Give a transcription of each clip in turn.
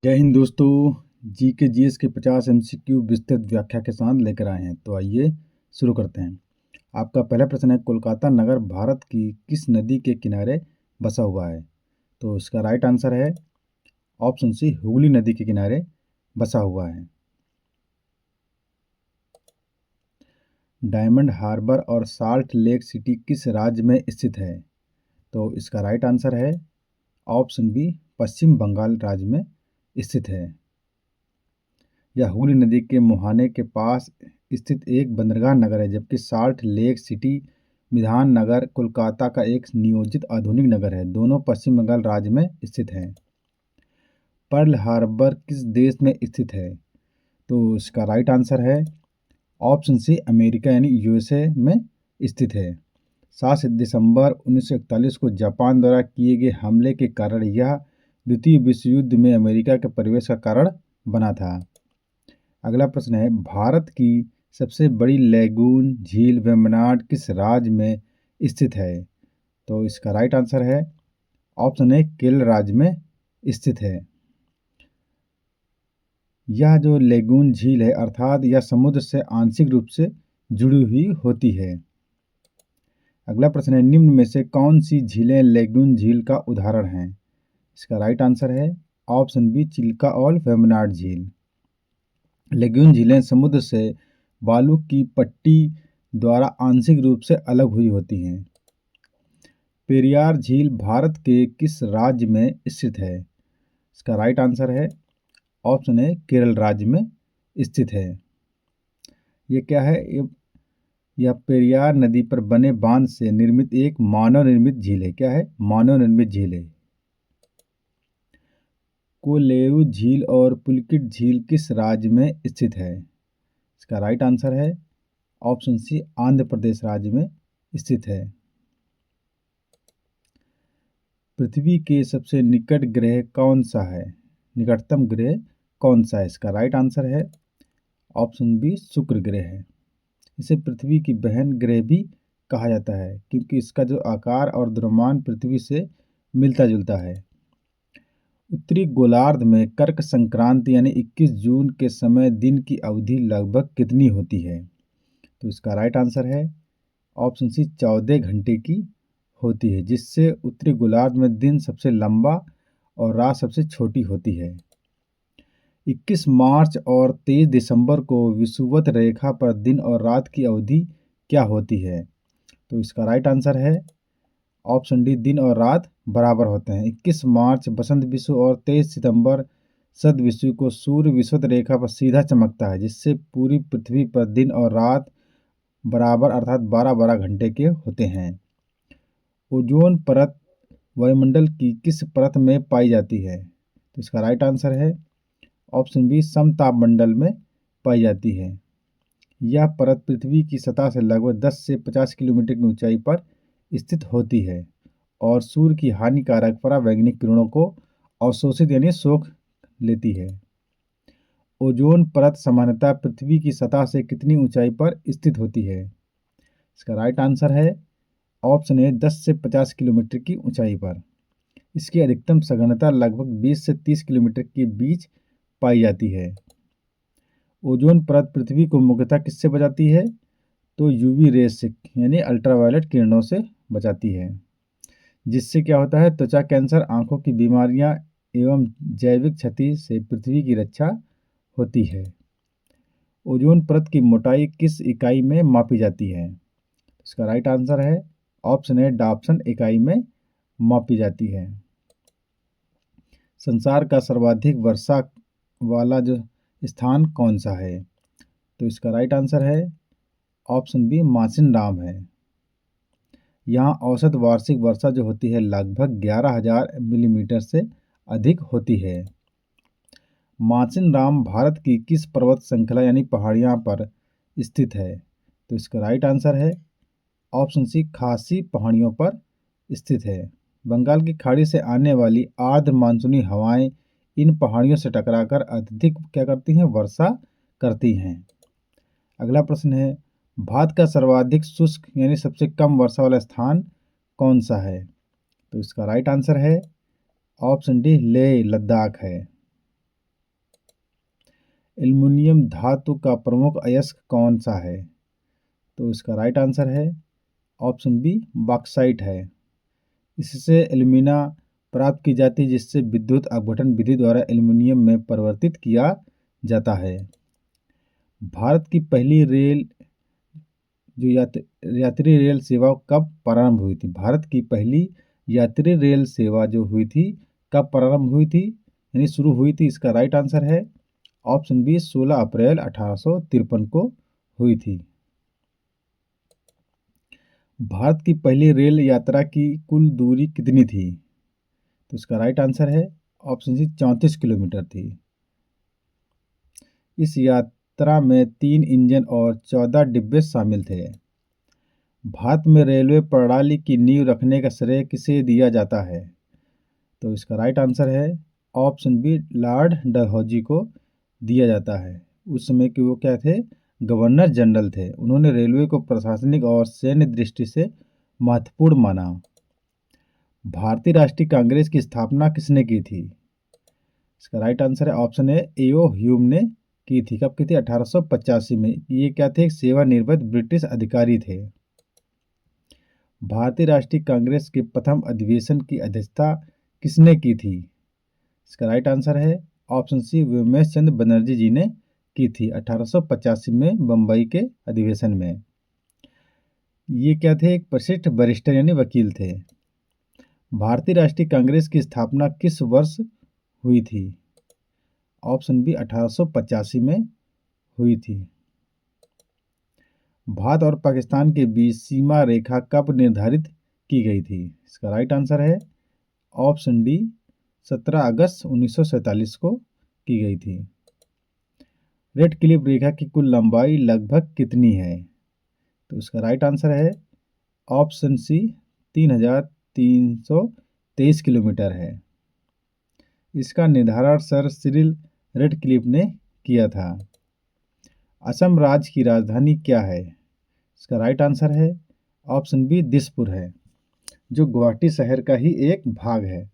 जय हिंद दोस्तों। जी के जीएस के 50 एमसीक्यू विस्तृत व्याख्या के साथ लेकर आए हैं। तो आइए शुरू करते हैं। आपका पहला प्रश्न है, कोलकाता नगर भारत की किस नदी के किनारे बसा हुआ है? तो इसका राइट आंसर है ऑप्शन सी, हुगली नदी के किनारे बसा हुआ है। डायमंड हार्बर और साल्ट लेक सिटी किस राज्य में स्थित है? तो इसका राइट आंसर है ऑप्शन बी, पश्चिम बंगाल राज्य में स्थित है। यह हुगली नदी के मुहाने के पास स्थित एक बंदरगाह नगर है, जबकि साल्ट लेक सिटी विधान नगर कोलकाता का एक नियोजित आधुनिक नगर है। दोनों पश्चिम बंगाल राज्य में स्थित हैं। पर्ल हार्बर किस देश में स्थित है? तो इसका राइट आंसर है ऑप्शन सी, अमेरिका यानी यूएसए में स्थित है। 7 दिसंबर 1941 को जापान द्वारा किए गए हमले के कारण यह द्वितीय विश्व युद्ध में अमेरिका के प्रवेश का कारण बना था। अगला प्रश्न है, भारत की सबसे बड़ी लैगून झील वेम्बनाड किस राज्य में स्थित है? तो इसका राइट आंसर है ऑप्शन ए, केरल राज्य में स्थित है। यह जो लैगून झील है अर्थात यह समुद्र से आंशिक रूप से जुड़ी हुई होती है। अगला प्रश्न है, निम्न में से कौन सी झीलें लैगून झील का उदाहरण हैं? इसका राइट आंसर है ऑप्शन बी, चिल्का और वेम्बनाड झील। लैगून झीलें समुद्र से बालू की पट्टी द्वारा आंशिक रूप से अलग हुई होती हैं। पेरियार झील भारत के किस राज्य में स्थित है? इसका राइट आंसर है ऑप्शन ए, केरल राज्य में स्थित है। ये क्या है? यह पेरियार नदी पर बने बांध से निर्मित एक मानव निर्मित झील है। क्या है? मानव निर्मित झील है। कोलेरू झील और पुलिकिट झील किस राज्य में स्थित है? इसका राइट आंसर है ऑप्शन सी, आंध्र प्रदेश राज्य में स्थित है। पृथ्वी के सबसे निकट ग्रह कौन सा है? निकटतम ग्रह कौन सा है? इसका राइट आंसर है ऑप्शन बी, शुक्र ग्रह है। इसे पृथ्वी की बहन ग्रह भी कहा जाता है क्योंकि इसका जो आकार और द्रव्यमान पृथ्वी से मिलता जुलता है। उत्तरी गोलार्ध में कर्क संक्रांति यानी 21 जून के समय दिन की अवधि लगभग कितनी होती है? तो इसका राइट आंसर है ऑप्शन सी, 14 घंटे की होती है, जिससे उत्तरी गोलार्ध में दिन सबसे लंबा और रात सबसे छोटी होती है। 21 मार्च और 23 दिसंबर को विषुवत रेखा पर दिन और रात की अवधि क्या होती है? तो इसका राइट आंसर है ऑप्शन डी, दिन और रात बराबर होते हैं। 21 मार्च बसंत विषु और 23 सितंबर शरद विषु को सूर्य विषुवत रेखा पर सीधा चमकता है, जिससे पूरी पृथ्वी पर दिन और रात बराबर अर्थात 12-12 घंटे के होते हैं। ओजोन परत वायुमंडल की किस परत में पाई जाती है? तो इसका राइट आंसर है ऑप्शन बी, समतापमंडल में पाई जाती है। यह परत पृथ्वी की सतह से लगभग 10 से 50 किलोमीटर की ऊंचाई पर स्थित होती है और सूर्य की हानिकारक परावैंगनिक किरणों को अवशोषित यानी सोख लेती है। ओजोन परत सामान्यतः पृथ्वी की सतह से कितनी ऊंचाई पर स्थित होती है? इसका राइट आंसर है ऑप्शन ए, 10 से 50 किलोमीटर की ऊंचाई पर। इसकी अधिकतम सघनता लगभग 20 से 30 किलोमीटर के बीच पाई जाती है। ओजोन परत पृथ्वी को मुख्यतः किससे बचाती है? तो यूवी रेस से यानी अल्ट्रावायलेट किरणों से बचाती है, जिससे क्या होता है, त्वचा कैंसर, आंखों की बीमारियां एवं जैविक क्षति से पृथ्वी की रक्षा होती है। ओजोन परत की मोटाई किस इकाई में मापी जाती है? इसका राइट आंसर है ऑप्शन है, डाप्सन इकाई में मापी जाती है। संसार का सर्वाधिक वर्षा वाला जो स्थान कौन सा है? तो इसका राइट आंसर है ऑप्शन बी, मासिनराम है। यहाँ औसत वार्षिक वर्षा जो होती है लगभग 11,000 मिलीमीटर से अधिक होती है। मासिनराम भारत की किस पर्वत श्रृंखला यानी पहाड़ियाँ पर स्थित है? तो इसका राइट आंसर है ऑप्शन सी, खासी पहाड़ियों पर स्थित है। बंगाल की खाड़ी से आने वाली आर्द्र मानसूनी हवाएं इन पहाड़ियों से टकराकर अत्यधिक क्या करती हैं? वर्षा करती हैं। अगला प्रश्न है, भारत का सर्वाधिक शुष्क यानी सबसे कम वर्षा वाला स्थान कौन सा है? तो इसका राइट आंसर है ऑप्शन डी, लेह लद्दाख है। एल्युमिनियम धातु का प्रमुख अयस्क कौन सा है? तो इसका राइट आंसर है ऑप्शन बी बॉक्साइट है। इससे एल्यूमिना प्राप्त की जाती है जिससे विद्युत अपघटन विधि द्वारा एल्युमिनियम में परिवर्तित किया जाता है। भारत की पहली रेल जो यात्री रेल सेवा कब प्रारंभ हुई थी? भारत की पहली यात्री रेल सेवा जो हुई थी कब प्रारंभ हुई थी यानी शुरू हुई थी? इसका राइट आंसर है ऑप्शन बी 16 अप्रैल 1853 को हुई थी। भारत की पहली रेल यात्रा की कुल दूरी कितनी थी? तो इसका राइट आंसर है ऑप्शन सी 34 किलोमीटर थी। इस यात्रा में 3 इंजन और 14 डिब्बे शामिल थे। भारत में रेलवे प्रणाली की नींव रखने का श्रेय किसे दिया जाता है? तो इसका राइट आंसर है ऑप्शन बी लॉर्ड डलहौजी को दिया जाता है। उस समय के वो क्या थे? गवर्नर जनरल थे। उन्होंने रेलवे को प्रशासनिक और सैन्य दृष्टि से महत्वपूर्ण माना। भारतीय राष्ट्रीय कांग्रेस की स्थापना किसने की थी? इसका राइट आंसर है ऑप्शन है एओ ह्यूम ने की थी। कब की थी? 1885 में। ये क्या थे? सेवानिवृत्त ब्रिटिश अधिकारी थे। भारतीय राष्ट्रीय कांग्रेस के प्रथम अधिवेशन की अध्यक्षता किसने की थी? इसका राइट आंसर है ऑप्शन सी व्योमेश चंद्र बनर्जी जी ने की थी 1885 में बम्बई के अधिवेशन में। ये क्या थे? एक प्रसिद्ध बैरिस्टर यानी वकील थे। भारतीय राष्ट्रीय कांग्रेस की स्थापना किस वर्ष हुई थी? ऑप्शन बी 1885 में हुई थी। भारत और पाकिस्तान के बीच सीमा रेखा कब निर्धारित की गई थी? इसका राइट आंसर है ऑप्शन डी 17 अगस्त 1947 को की गई थी। रेड क्लिफ रेखा की कुल लंबाई लगभग कितनी है? तो इसका राइट आंसर है ऑप्शन सी 3323 किलोमीटर है। इसका निर्धारण सर सिरिल रेडक्लिफ ने किया था। असम राज्य की राजधानी क्या है? इसका राइट आंसर है ऑप्शन बी दिसपुर है, जो गुवाहाटी शहर का ही एक भाग है।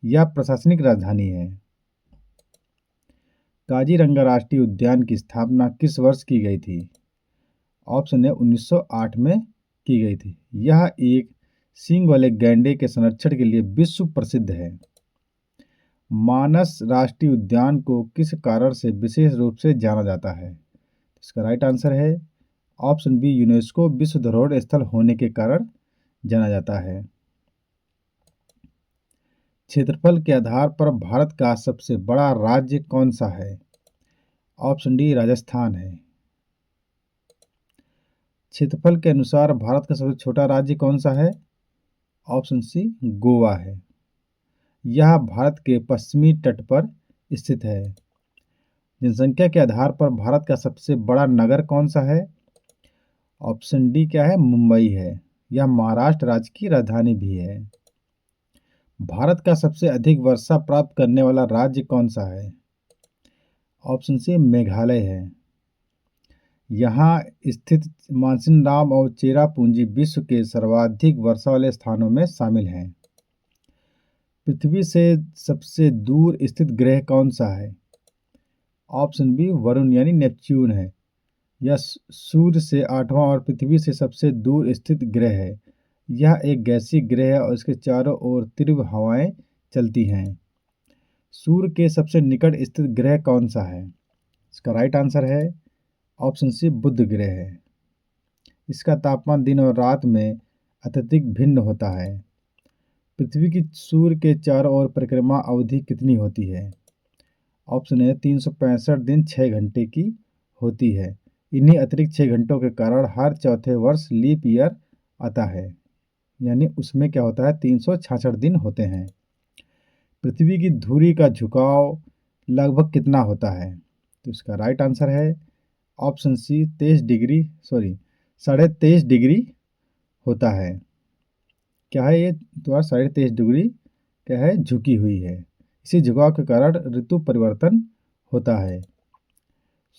यह प्रशासनिक राजधानी है। काजीरंगा राष्ट्रीय उद्यान की स्थापना किस वर्ष की गई थी? ऑप्शन है 1908 में की गई थी। यह एक सींग वाले गैंडे के संरक्षण के लिए विश्व प्रसिद्ध है। मानस राष्ट्रीय उद्यान को किस कारण से विशेष रूप से जाना जाता है? इसका राइट आंसर है ऑप्शन बी यूनेस्को विश्व धरोहर स्थल होने के कारण जाना जाता है। क्षेत्रफल के आधार पर भारत का सबसे बड़ा राज्य कौन सा है? ऑप्शन डी राजस्थान है। क्षेत्रफल के अनुसार भारत का सबसे छोटा राज्य कौन सा है? ऑप्शन सी गोवा है। यह भारत के पश्चिमी तट पर स्थित है। जनसंख्या के आधार पर भारत का सबसे बड़ा नगर कौन सा है? ऑप्शन डी क्या है? मुंबई है। यह महाराष्ट्र राज्य की राजधानी भी है। भारत का सबसे अधिक वर्षा प्राप्त करने वाला राज्य कौन सा है? ऑप्शन सी मेघालय है। यहाँ स्थित मानसिनराम और चेरापूंजी विश्व के सर्वाधिक वर्षा वाले स्थानों में शामिल हैं। पृथ्वी से सबसे दूर स्थित ग्रह कौन सा है? ऑप्शन बी वरुण यानी नेपच्यून है। यह सूर्य से 8वां और पृथ्वी से सबसे दूर स्थित ग्रह है। यह एक गैसीय ग्रह है और इसके चारों ओर तीव्र हवाएं चलती हैं। सूर्य के सबसे निकट स्थित ग्रह कौन सा है? इसका राइट आंसर है ऑप्शन सी बुध ग्रह है। इसका तापमान दिन और रात में अत्यधिक भिन्न होता है। पृथ्वी की सूर्य के चारों ओर परिक्रमा अवधि कितनी होती है? ऑप्शन है 365 दिन 6 घंटे की होती है। इन्हीं अतिरिक्त 6 घंटों के कारण हर चौथे वर्ष लीप ईयर आता है, यानी उसमें क्या होता है 366 दिन होते हैं। पृथ्वी की धुरी का झुकाव लगभग कितना होता है? तो इसका राइट आंसर है ऑप्शन सी 23.5 डिग्री होता है। क्या है ये? तो 23.5 डिग्री क्या है? झुकी हुई है। इसी झुकाव के कारण ऋतु परिवर्तन होता है।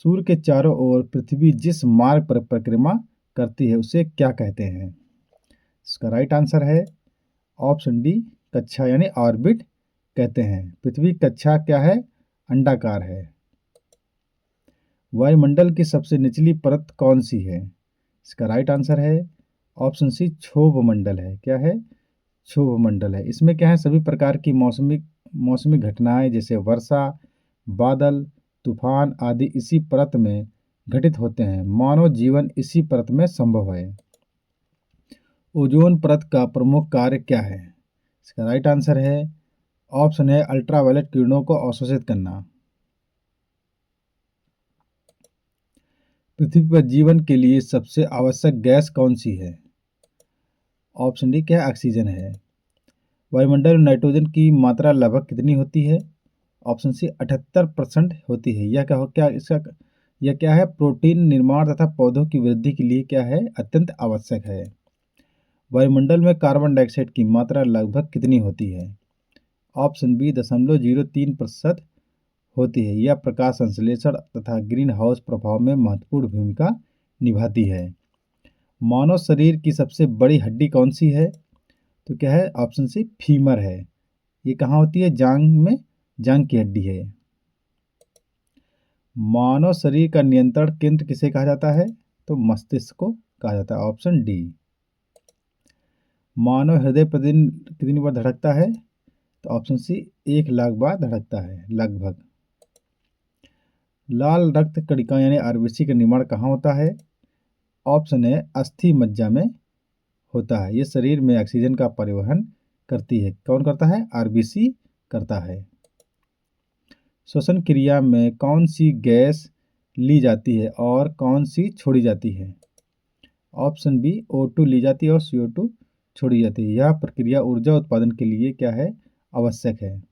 सूर्य के चारों ओर पृथ्वी जिस मार्ग पर परिक्रमा करती है उसे क्या कहते हैं? इसका राइट आंसर है ऑप्शन डी कक्षा यानी ऑर्बिट कहते हैं। पृथ्वी कक्षा क्या है? अंडाकार है। वायुमंडल की सबसे निचली परत कौन सी है? इसका राइट आंसर है ऑप्शन सी क्षोभ मंडल है। क्या है? क्षोभ मंडल है। इसमें क्या है, सभी प्रकार की मौसमी मौसमी घटनाएं जैसे वर्षा, बादल, तूफान आदि इसी परत में घटित होते हैं। मानव जीवन इसी परत में संभव है। ओजोन परत का प्रमुख कार्य क्या है? इसका राइट आंसर है ऑप्शन है अल्ट्रावायलेट किरणों को अवशोषित करना। पृथ्वी पर जीवन के लिए सबसे आवश्यक गैस कौन सी है? ऑप्शन डी क्या है? ऑक्सीजन है। वायुमंडल में नाइट्रोजन की मात्रा लगभग कितनी होती है? ऑप्शन सी 78% होती है। यह क्या है? प्रोटीन निर्माण तथा पौधों की वृद्धि के लिए क्या है? अत्यंत आवश्यक है। वायुमंडल में कार्बन डाइऑक्साइड की मात्रा लगभग कितनी होती है? ऑप्शन बी 0.03% होती है। यह प्रकाश संश्लेषण तथा ग्रीन हाउस प्रभाव में महत्वपूर्ण भूमिका निभाती है। मानव शरीर की सबसे बड़ी हड्डी कौन सी है? तो क्या है? ऑप्शन सी फीमर है। ये कहाँ होती है? जांग में, जांग की हड्डी है। मानव शरीर का नियंत्रण केंद्र किसे कहा जाता है? तो मस्तिष्क को कहा जाता है। Option D. मानव हृदय प्रतिदिन कितनी बार धड़कता है? तो ऑप्शन सी 1 लाख बार धड़कता है लगभग। लाल रक्त कणिका यानी आरबीसी का निर्माण कहाँ होता है? ऑप्शन है अस्थि मज्जा में होता है। ये शरीर में ऑक्सीजन का परिवहन करती है। कौन करता है? आरबीसी करता है। श्वसन क्रिया में कौन सी गैस ली जाती है और कौन सी छोड़ी जाती है? ऑप्शन बी O2 ली जाती है और CO2 छोड़ी जाती है। यह प्रक्रिया ऊर्जा उत्पादन के लिए क्या है? आवश्यक है।